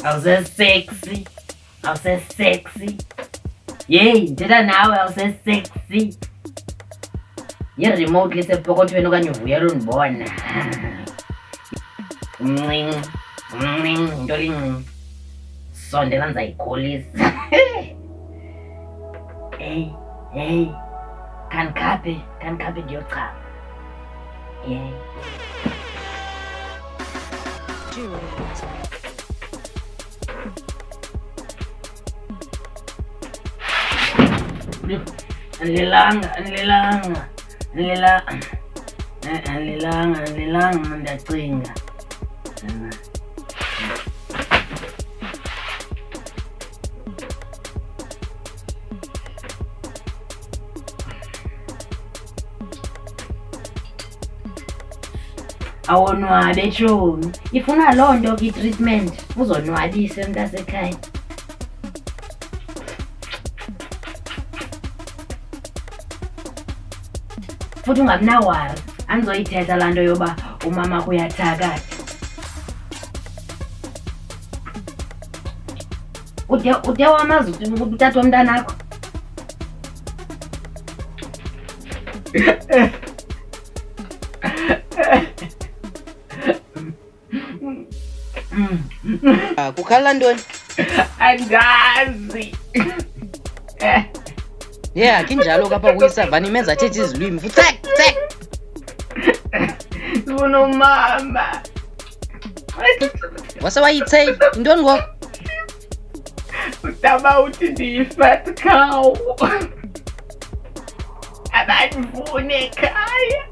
Awuse-sexy. Awuse-sexy. Yeyi, ndithetha nawe awuse-sexy. Yi-remote lisepokothweni okanye uvuyela undibona. Umncinci. Umncinci, into lincinci. Sondela ndizayikholisa. Hey. Khandikhaphe ndiyochama. Yeah. Andililanga ndiyacinga. Awonwabe tshomi, ifuna loo nto ke i-treatment uzonwabise mntasekhaya. Futhi ungabinawari, andizoyithetha laa nto yoba umama uyathakatha. Ude wamazi utata womntanakho? Kukhala ntoni? Andazi. Yeah, kinjalo kapha kuyisavani imenza athethe izilwimi futhi tsek. Ndifuna umama. Wase wayithey intoni ngoko? Utaba uthi ndiyi-fat cow. Abandifuni ekhaya.